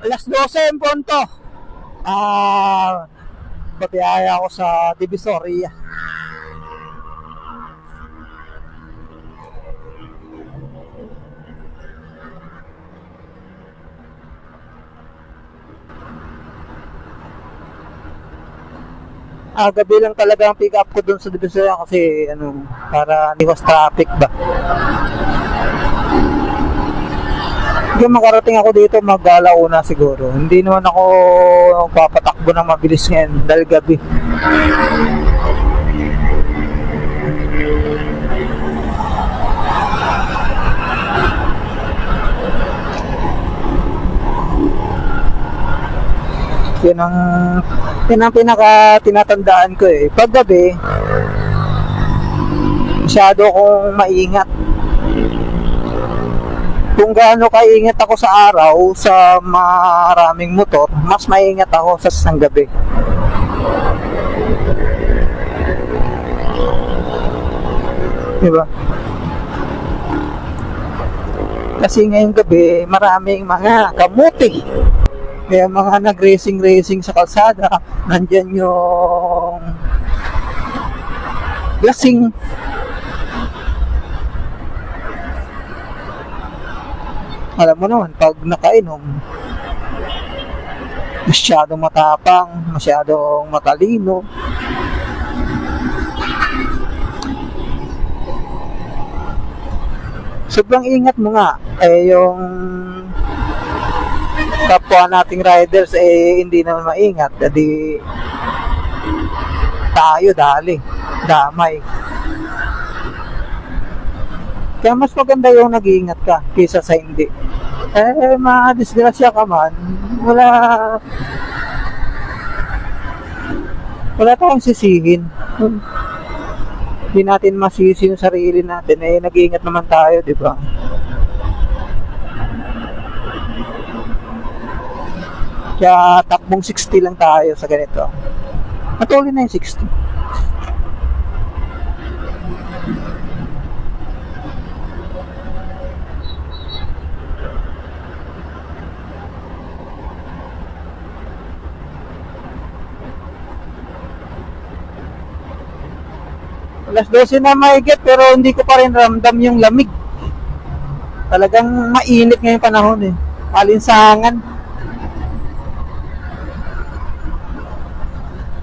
Alas 12 yung punto. Babiyaya ako sa Divisoria. Gabi lang talaga ang pick up ko dun sa Divisoria kasi para iwas traffic ba. Kung makarating ako dito, mag-alauna siguro. Hindi naman ako papatakbo ng mabilis ngayon dahil gabi. Yan ang pinaka tinatandaan ko eh. Pag gabi, masyado akong maingat. Kung gaano kaingat ako sa araw sa maraming motor, mas maingat ako sa isang gabi. Diba? Kasi ngayong gabi, maraming mga kamuti. Kaya mga nag-racing sa kalsada, nandyan yung lasing. Alam mo naman, pag nakainom, masyadong matapang, masyadong matalino. Sobrang ingat mo nga, yung kapwa nating riders hindi naman maingat, jadi tayo damay. Kaya mas maganda yung nag-iingat ka kaysa sa hindi. Madisgrasya ka man, wala tayong sisihin. Hindi natin masisi yung sarili natin, nag-iingat naman tayo, di ba? Kaya takbong 60 lang tayo sa ganito. Patuloy na yung 60. Alas 12 na mahigit pero hindi ko pa rin ramdam yung lamig. Talagang mainit ngayong panahon eh. Alinsangan.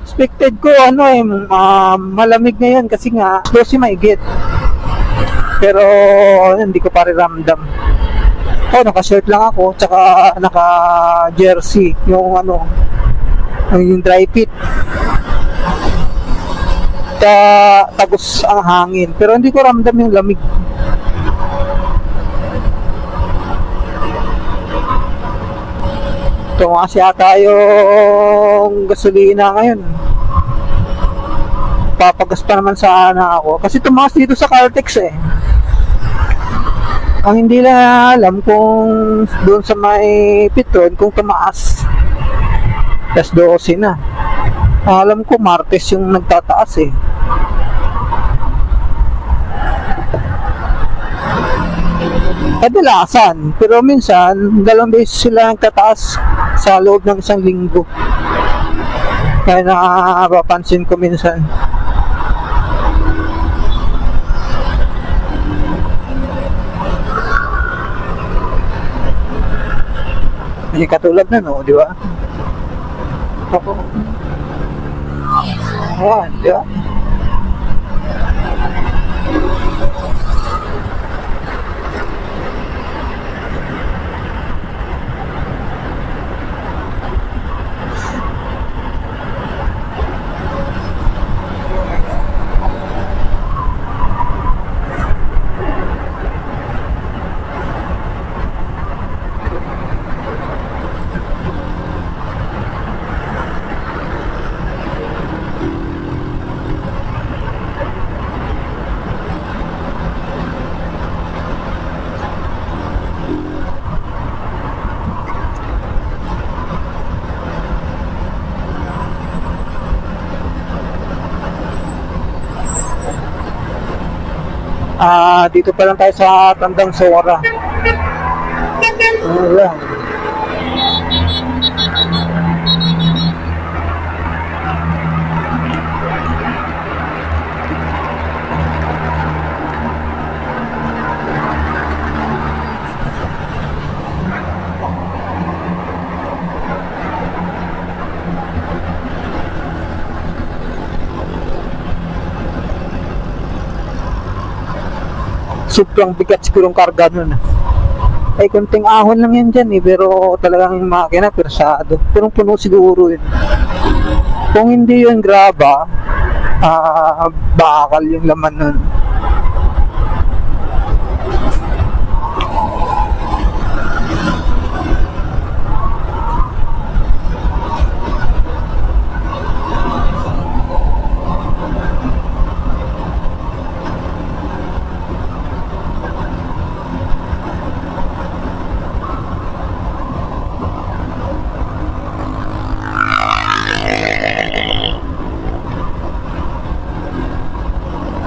Expected ko malamig ngayon kasi nga 12 mahigit. Pero hindi ko pa rin ramdam. Naka-shirt lang ako tsaka naka-jersey yung yung dry fit. Tagos ang hangin pero hindi ko ramdam yung lamig. Tumaas yata yung gasolina ngayon. Papagas pa naman sana ako kasi tumaas dito sa Caltex eh. Ang hindi na alam kung doon sa may Petron kung tumaas tas 12 na. Alam ko Martes yung nagtataas eh. Kadalasan, pero minsan 2 beses sila nagtataas sa loob ng isang linggo. Kaya napapansin ko minsan. Hindi katulad na di ba? Ako. Ayan, di ba? Dito pa lang tayo sa Tandang Sora. Ayan. sobrang bigat siguro yung karga nun. Ay, konting ahon lang yan dyan eh, pero talagang yung makina, persado. Pero puno siguro yun. Kung hindi yun graba, bakal yung laman nun.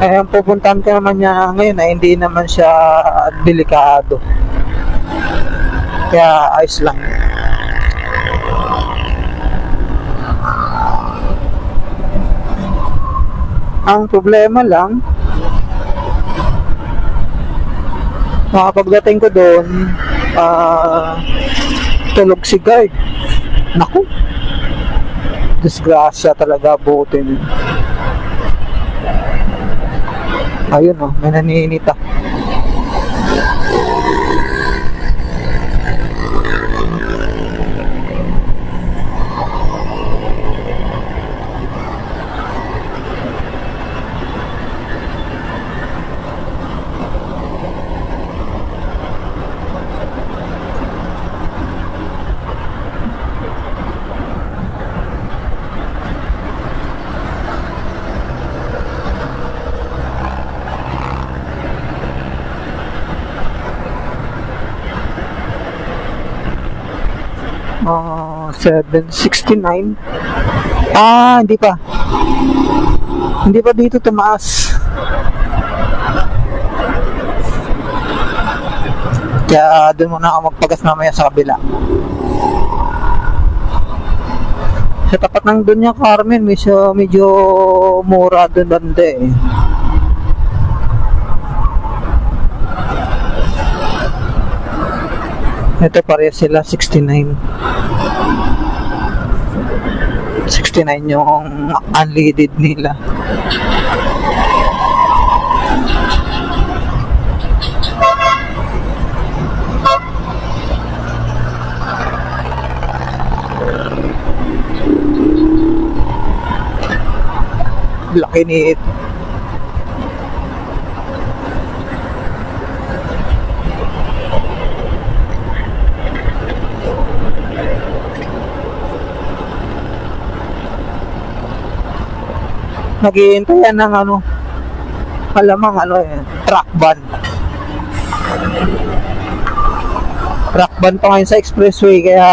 Eh, ang pupuntahan ko naman niya ngayon ay hindi naman siya delikado. Kaya ayos lang. Ang problema lang, makapagdating ko doon, tulog si guard. Naku, disgrasya talaga, butin. Ayun oh, may naninita. Oh, 769. Hindi pa. Hindi pa dito tumaas. Kaya doon muna ako magpagas mamaya sa kabila. Sa tapat ng Doña Carmen, medyo mura doon banda eh. Ito pareho sila 69. 69 yung unleaded nila. Laki ni naghihintay yan ng malamang truck ban pa ngayon sa expressway, kaya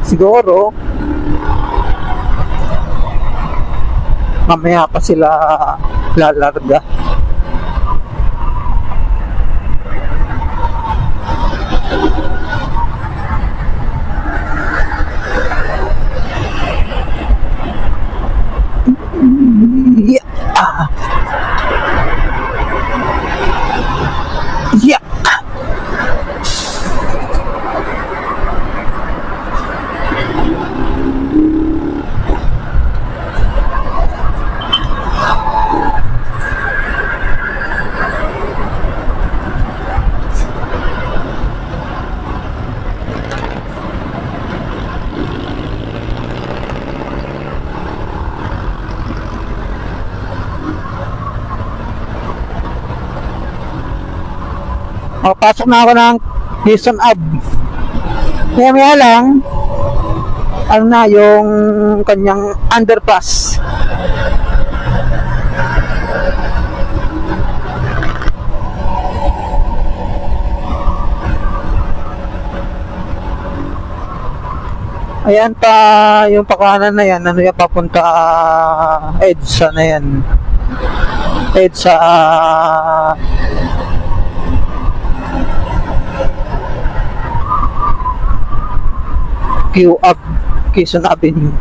siguro mamaya pa sila lalarga. Yeah. Pasok na ako ng Quezon Ave. Maya lang, yung kanyang underpass. Ayan pa, yung pakanan na yan, yan papunta EDSA na yan. EDSA Q-Up, Quezon Avenue.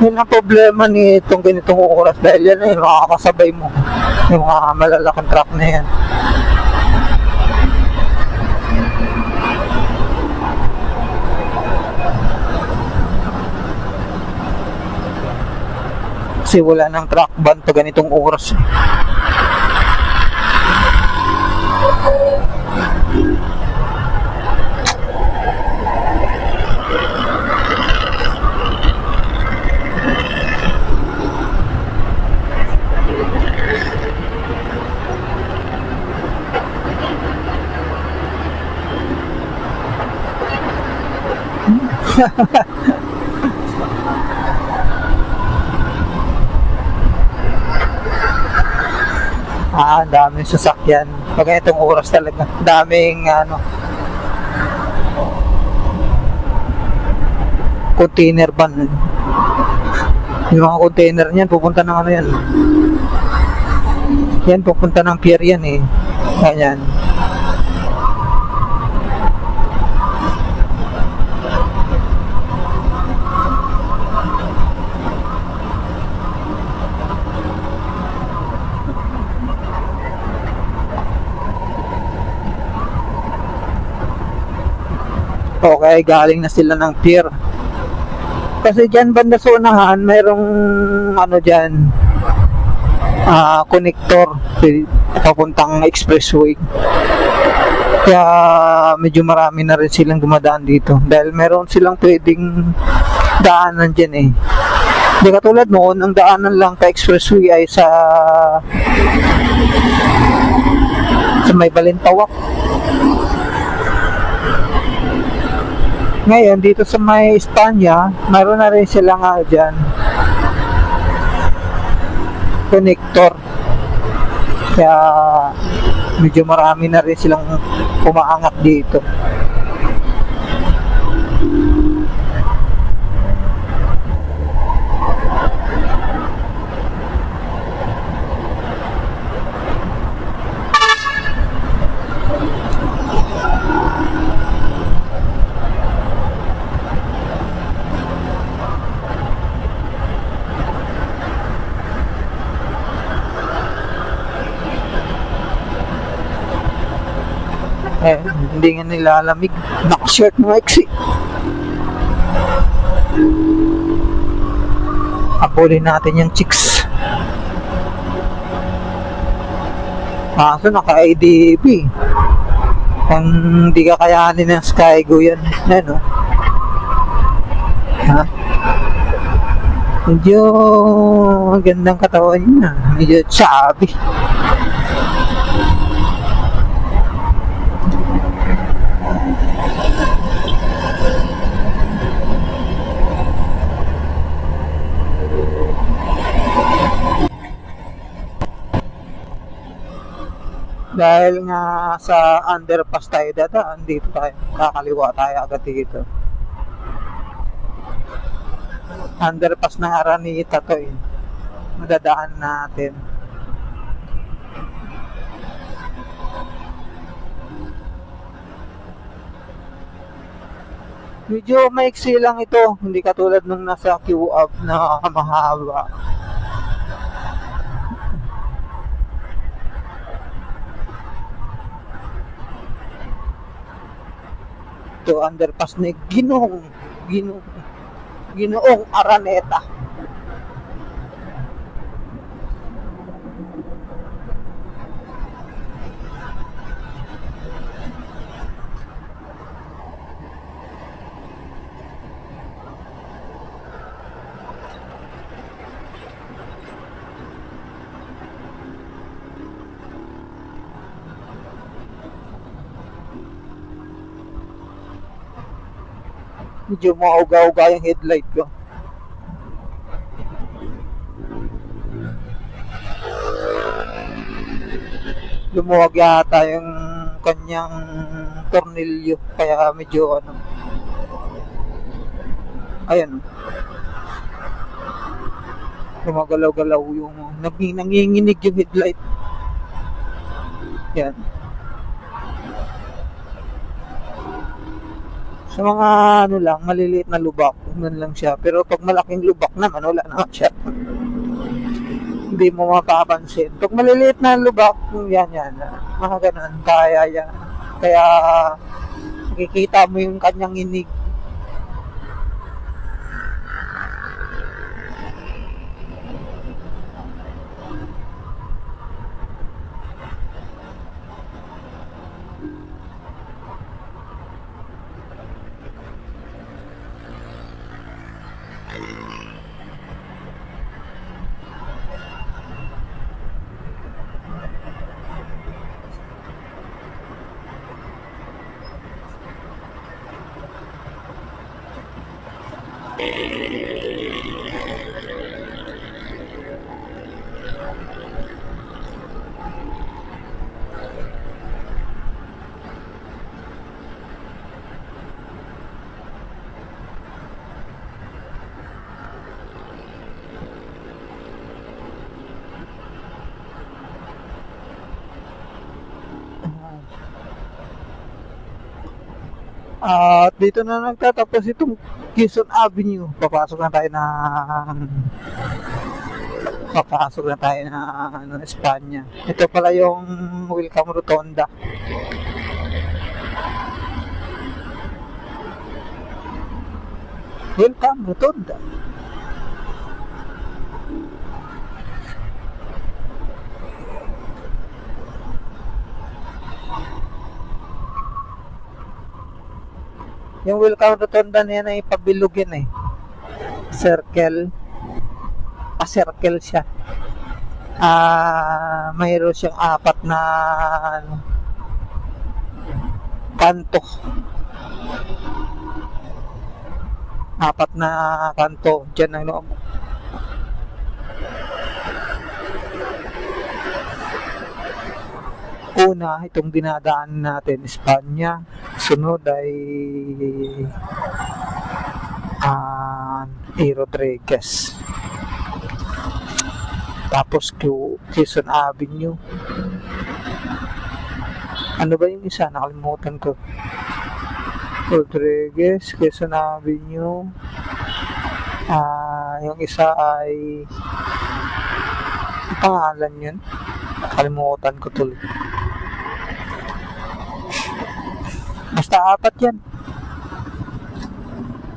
Yun ang problema ni itong ganitong oras dahil yan eh, makakasabay mo yung mga malalaking truck na yan. Kasi wala ng truck ban pa ganitong oras eh. Daming sasakyan. Pag itong oras talaga, daming container van. Yung mga container niyan pupunta ng ano yan. Yan pupunta ng pier yan eh. Ganyan. Okay, galing na sila ng pier. Kasi dyan banda sa unahan, mayroong ano dyan, connector papuntang expressway. Kaya medyo marami na rin silang dumadaan dito. Dahil meron silang pwedeng daanan dyan eh. Hindi katulad noon, ang daanan lang ka expressway ay sa may Balintawak. Ngayon, dito sa may Espanya, mayroon na rin sila nga dyan connector. Kaya medyo marami na rin silang umaangat dito. Eh, hindi nga nilalamig. Naka-shirt mga iksi. Apulin natin yung chicks. Kaso naka-ADB. Kung hindi ka kayanin ng Skygo yan. Ano? Ha? Medyo magandang katawan niya. Medyo chubby. Dahil nga sa underpass tayo dadaan, dito tayo, kakaliwa tayo agad dito. Underpass ng Araneta to eh. Madadaan natin. Medyo maiksi lang ito, hindi katulad nung nasa Q-Up na mahaba. Ito underpass ni Ginoong Araneta. Medyo mauga-uga yung headlight ko. Lumuwag yata yung kanyang tornilyo, kaya medyo ano. Ayan. Gumagalaw-galaw yung nanginginig yung headlight. Yan. Sa mga ano lang, maliliit na lubak, ganun lang siya. Pero pag malaking lubak naman, wala naman siya. Hindi mo mapapansin. Pag maliliit na lubak, yan. Mga ganun, kaya yan. Kaya, nakikita mo yung kanyang inig. At dito na nagtatapos itong Quezon Avenue. Papasok na tayo ng Espanya. Ito pala yung Welcome Rotonda. Welcome Rotonda. Yung Welcome Rotonda na yan ay pabilog yan eh. Circle. Pa-circle siya. Mayroon siyang apat na kanto. Apat na kanto. Diyan ang loob. Una, itong dinadaan natin, Espanya. Sunod ay A. Rodriguez. Tapos Quezon Avenue. Ano ba yung isa? Nakalimutan ko. Rodriguez, Quezon Avenue. Yung isa ay ang pangalan yun. Nakalimutan ko tuloy. Basta apat yan.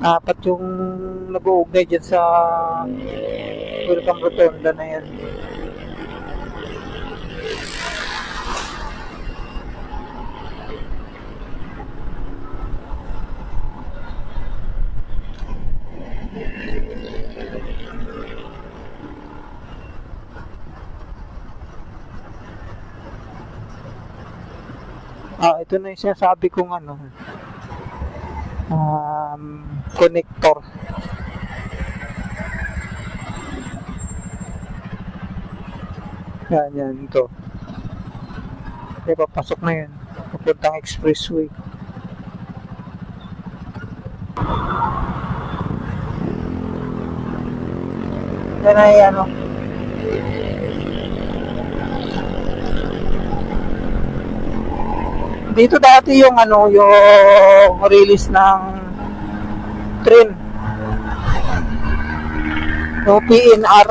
Apat yung nag-uugnay dyan sa Welcome Rotonda na yan. Ito na yung sinasabi kong connector. Yan, ito. Kaya papasok na yun. Papuntang expressway. Yan ay dito dati yung yung release ng train. Yung PNR.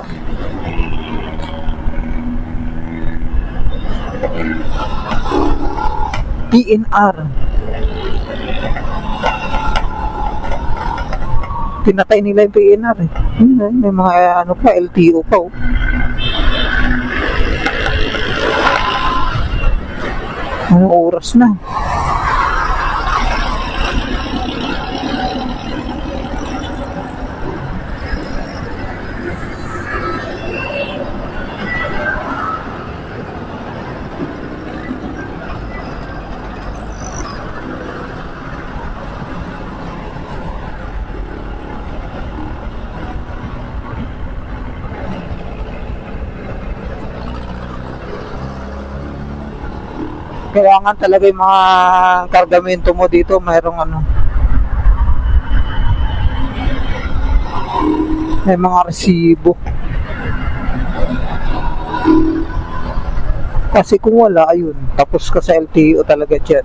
Pinatay nila yung PNR eh. May mga pa, LTO pa oh. Anong oras na? Kailangan talaga yung mga kargamento mo dito mayroong may mga resibo, kasi kung wala ayun tapos ka sa LTO talaga dyan.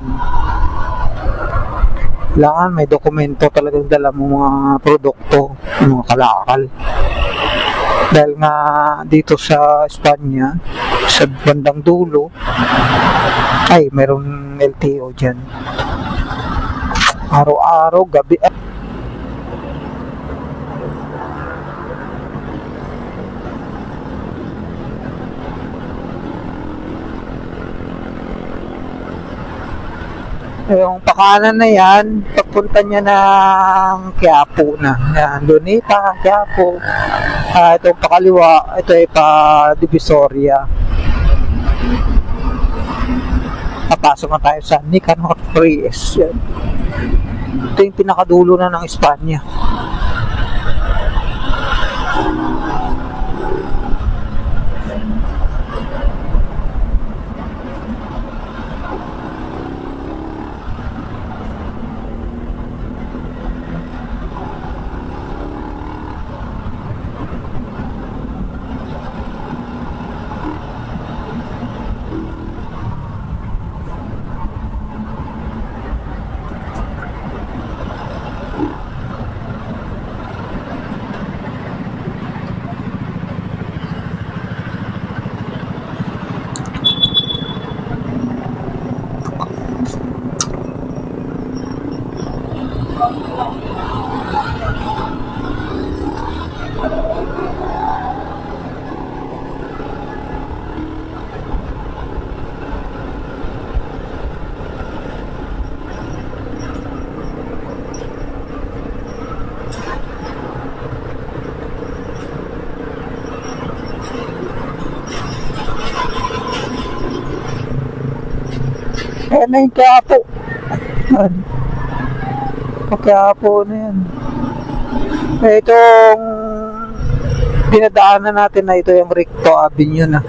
Kailangan may dokumento talagang dala mo mga produkto, mga kalakal. Dahil nga dito sa Espanya, sa bandang dulo, ay mayroong LTO dyan. Araw-araw, gabi. Yung pakanan na yan, papunta niya ng Quiapo na. Yan, Luneta, Quiapo. Ito pakaliwa, ito ay pa Divisoria. Papasok na tayo sa Nicanor Reyes. Yan. Ito yung pinakadulo na ng Espanya. Ayan na yung Quiapo. Quiapo na yan. Itong dinadaanan natin na ito yung Recto Avenue na.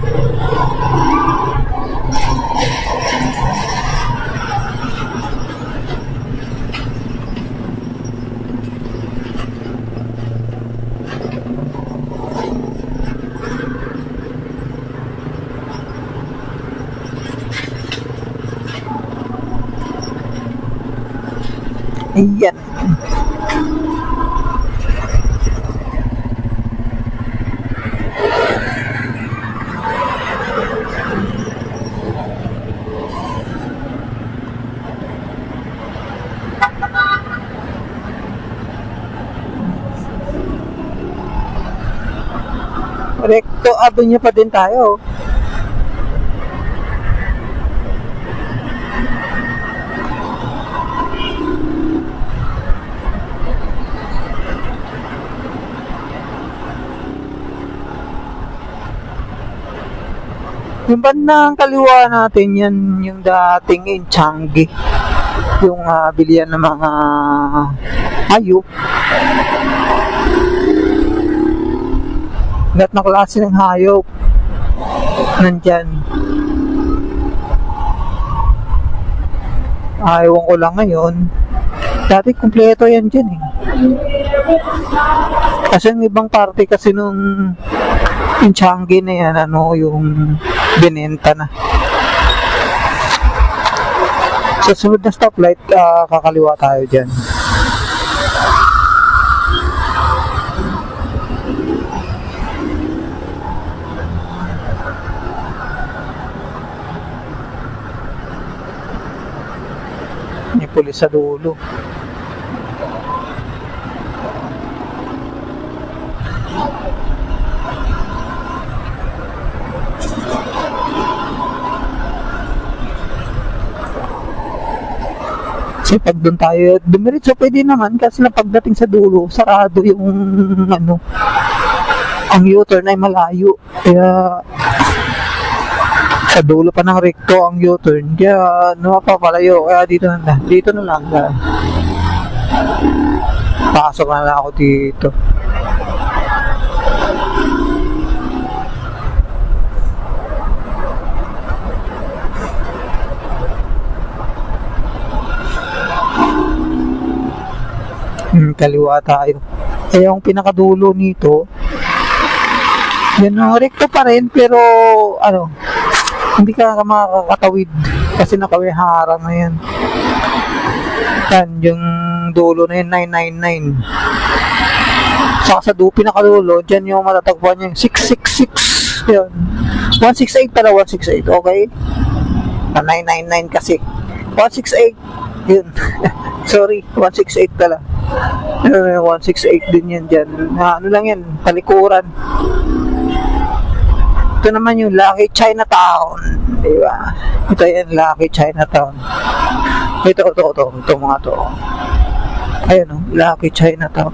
Ayan. Recto Avenue pa din tayo. Yung bandang kaliwa natin yan, yung dating Changi, yung bilihan ng mga hayop. Lahat na klase ng hayop nandyan. Ewan ko lang ngayon, dati kumpleto yan dyan eh. Kasi yung ibang parte kasi nung yung Changi na yan, yung binenta na. Sa sunod na stoplight, kakaliwa tayo dyan. May pulis sa dulo. Kasi pag doon tayo dumiretso pwede naman, kasi na pagdating sa dulo sarado yung ang U-turn ay malayo, kaya sa dulo pa ng Recto ang U-turn, kaya napapalayo, kaya dito na lang pasok na lang ako dito. Kaliwa tayo. Yung pinakadulo nito, yan ang Recto pa rin, pero hindi ka makakatawid kasi nakawiharang na yan. Yan, yung dulo na yun, 999. Saka sa pinakadulo, dyan yung matatagpuan yung 666. Yan. 168 pala, 168. Okay? 999 kasi. 168. Yun. Sorry, 168 pala. 168 din yan dyan. Ano lang yan, palikuran. Ito naman yung Lucky Chinatown. Diba? Ito yan, Lucky Chinatown. Ito mga to. Ayan o, Lucky Chinatown.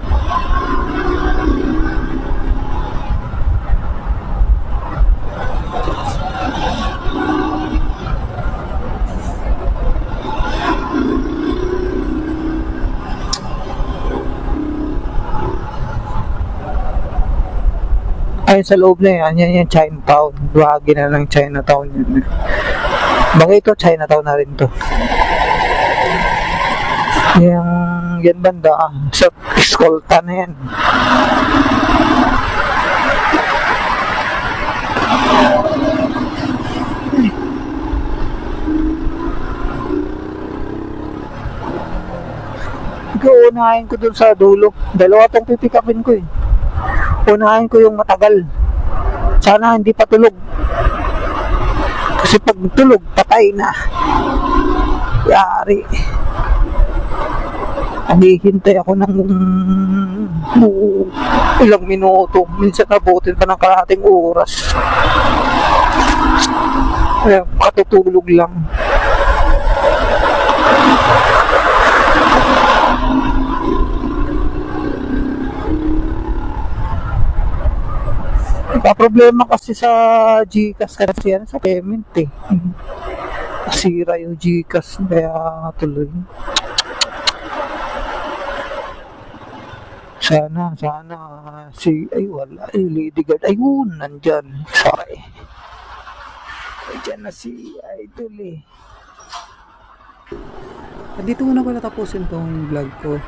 Ayun sa loob na yan yung Chinatown. Bahagi na ng Chinatown yun. Bagay ito, Chinatown na rin to. Yan banda, sa eskolta na yan. Unahin ko dun sa dulo. Dalawa tong pipikapin ko eh. Unahin ko yung matagal. Sana hindi pa tulog. Kasi pag tulog, patay na. Yari. Hintay ako ng ilang minuto. Minsan nabutin pa ng kalahating oras. Ayan, katutulog lang. Problema kasi sa GCash kasi yan sa payment eh. Nasira yung GCash kaya tuloy. Sana wala Lady Guard. Ayun, nandyan. Sorry. Nandyan na si Idol eh. Dito ko na pala tapusin tong vlog ko.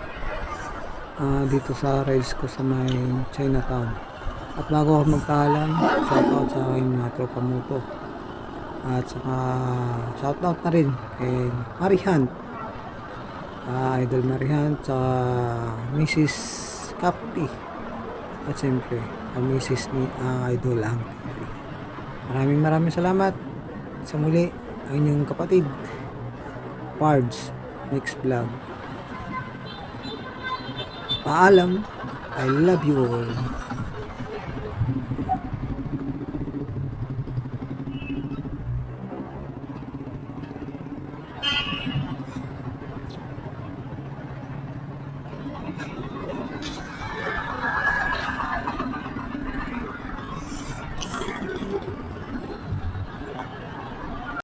Dito sa rides ko sa may Chinatown. At bago ako magpaalam, shoutout sa aking mga tropa moto. At saka shoutout na rin kay Marihan. Idol Marihan sa Mrs. Capti. At siyempre, ang Mrs. ni Idol ang maraming salamat. Sa muli, ang inyong kapatid, Pards, next vlog. Paalam, I love you all.